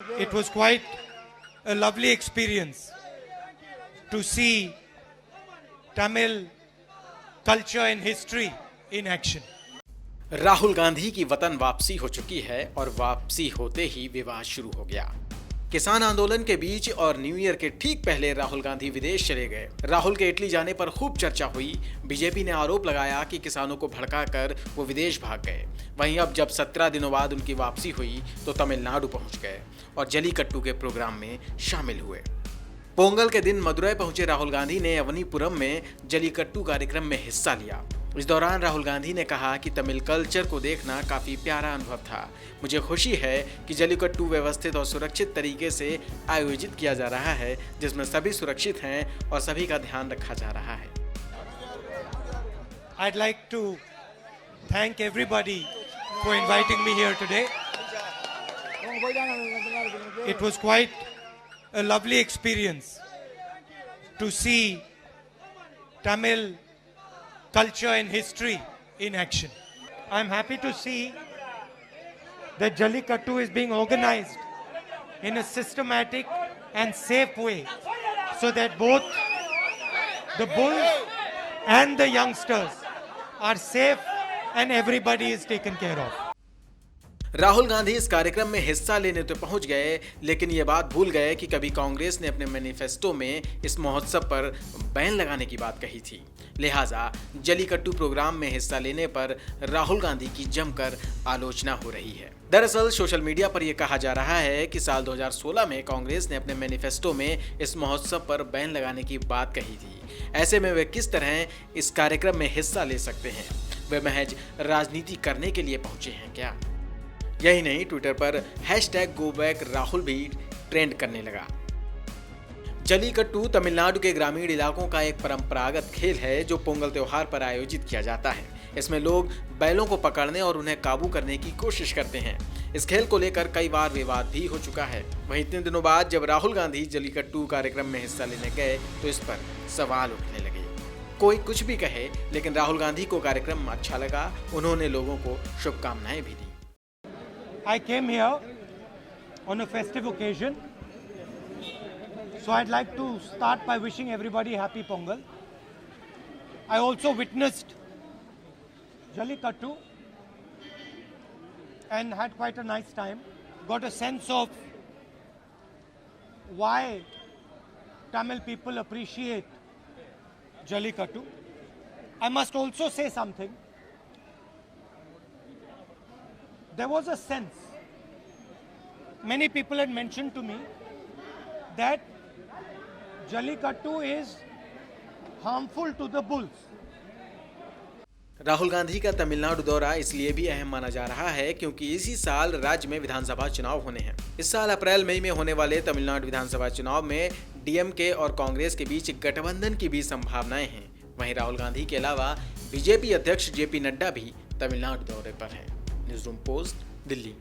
It was quite a lovely experience to see Tamil culture and history in action. Rahul Gandhi की वतन वापसी हो चुकी है और वापसी होते ही विवाद शुरू हो गया। किसान आंदोलन के बीच और न्यू ईयर के ठीक पहले राहुल गांधी विदेश चले गए। राहुल के इटली जाने पर खूब चर्चा हुई। बीजेपी ने आरोप लगाया कि किसानों को भड़काकर वो विदेश भाग गए। वहीं अब जब 17 दिनों बाद उनकी वापसी हुई तो तमिलनाडु पहुंच गए और जलीकट्टू के प्रोग्राम में शामिल हुए। पोंगल के दिन मदुरई पहुंचे राहुल गांधी ने अवनीपुरम में जलीकट्टू कार्यक्रम में हिस्सा लिया। इस दौरान राहुल गांधी ने कहा कि तमिल कल्चर को देखना काफी प्यारा अनुभव था। मुझे खुशी है कि जलीकट्टू व्यवस्थित और सुरक्षित तरीके से आयोजित किया जा रहा है, जिसमें सभी सुरक्षित हैं और सभी का ध्यान रखा जा रहा है। I'd like to thank everybody for inviting me here today. It was quite a lovely experience to see Tamil culture and history in action. I'm happy to see that Jallikattu is being organized in a systematic and safe way so that both the bulls and the youngsters are safe and everybody is taken care of. Rahul Gandhi इस कार्यक्रम में हिस्सा लेने तो पहुंच गए, लेकिन ये बात भूल गए कि कभी कांग्रेस ने अपने मैनिफेस्टो में इस महोत्सव पर बैन लगाने की बात कही थी। लिहाजा जलीकट्टू प्रोग्राम में हिस्सा लेने पर राहुल गांधी की जमकर आलोचना हो रही है। दरअसल सोशल मीडिया पर यह कहा जा रहा है कि साल 2016 में कांग्रेस ने अपने मैनिफेस्टो में इस महोत्सव पर बैन लगाने की बात कही थी। ऐसे में वे किस तरह इस कार्यक्रम में हिस्सा ले सकते हैं? वे महज राजनीति करने के लिए पहुंचे हैं क्या? यही नहीं, ट्विटर पर #GoBackRahul भी ट्रेंड करने लगा। जलीकट्टू तमिलनाडु के ग्रामीण इलाकों का एक परंपरागत खेल है जो पोंगल त्योहार पर आयोजित किया जाता है। इसमें लोग बैलों को पकड़ने और उन्हें काबू करने की कोशिश करते हैं। इस खेल को लेकर कई बार विवाद भी हो चुका है। वहीं इतने दिनों बाद जब राहुल गांधी जलीकट्टू कार्यक्रम में हिस्सा लेने गए तो इस पर सवाल उठने लगे। कोई कुछ भी कहे, लेकिन राहुल गांधी को कार्यक्रम अच्छा लगा। उन्होंने लोगों को शुभकामनाएं भी दी। I came here on a festive occasion, so I'd like to start by wishing everybody happy Pongal. I also witnessed Jallikattu and had quite a nice time. Got a sense of why Tamil people appreciate Jallikattu. I must also say something. There was a sense, many people had mentioned to me that Jallikattu is harmful to the bulls. Rahul Gandhi का तमिलनाडु दौरा इसलिए भी अहम माना जा रहा है क्योंकि इसी साल राज्य में विधानसभा चुनाव होने हैं। इस साल अप्रैल मई में होने वाले तमिलनाडु विधानसभा चुनाव में डीएमके और कांग्रेस के बीच गठबंधन की भी संभावनाएं हैं। वहीं राहुल गांधी के अलावा बीजेपी अध्यक्ष जेपी नड्डा भी तमिलनाडु दौरे पर हैं। Newsroom post, Delhi.